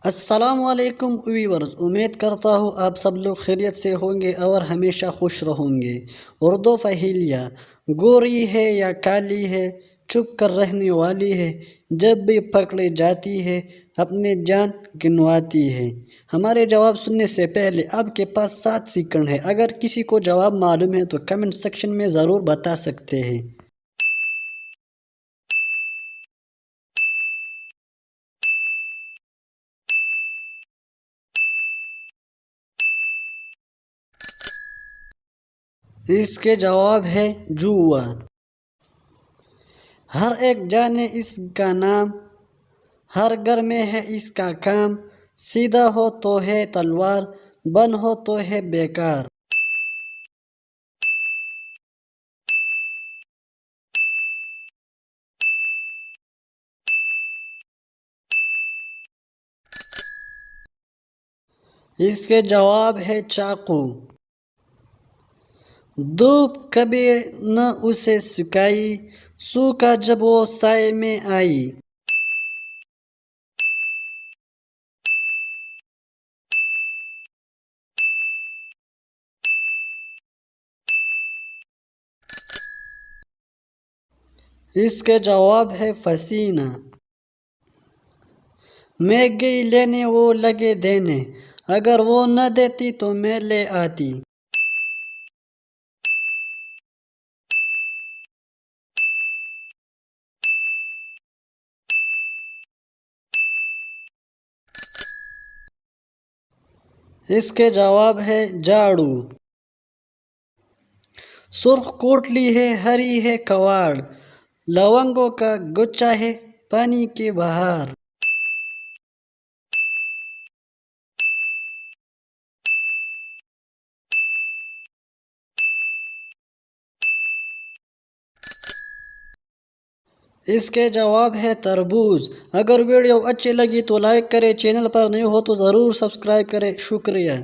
السلام علیکم ویورز، امید کرتا ہوں آپ سب لوگ خیریت سے ہوں گے اور ہمیشہ خوش رہوں گے۔ اردو پہیلیاں گوری ہے یا کالی ہے، چھپ کر رہنے والی ہے، جب بھی پکڑی جاتی ہے اپنے جان گنواتی ہے۔ ہمارے جواب سننے سے پہلے آپ کے پاس 7 سیکنڈ ہے، اگر کسی کو جواب معلوم ہے تو کمنٹ سیکشن میں ضرور بتا سکتے ہیں۔ اس کے جواب ہے جوا۔ ہر ایک جانے اس کا نام، ہر گھر میں ہے اس کا کام، سیدھا ہو تو ہے تلوار، بن ہو تو ہے بیکار۔ اس کے جواب ہے چاقو۔ دھوپ کبھی نہ اسے سکائی، سوکھا جب وہ سائے میں آئی۔ اس کے جواب ہے پسینہ۔ میں گئی لینے وہ لگے دینے، اگر وہ نہ دیتی تو میں لے آتی۔ اس کے جواب ہے جھاڑو۔ سرخ کوٹلی ہے، ہری ہے کواڑ، لونگوں کا گچھا ہے پانی کی بہار۔ اس کے جواب ہے تربوز۔ اگر ویڈیو اچھی لگی تو لائک کریں، چینل پر نئے ہو تو ضرور سبسکرائب کریں۔ شکریہ۔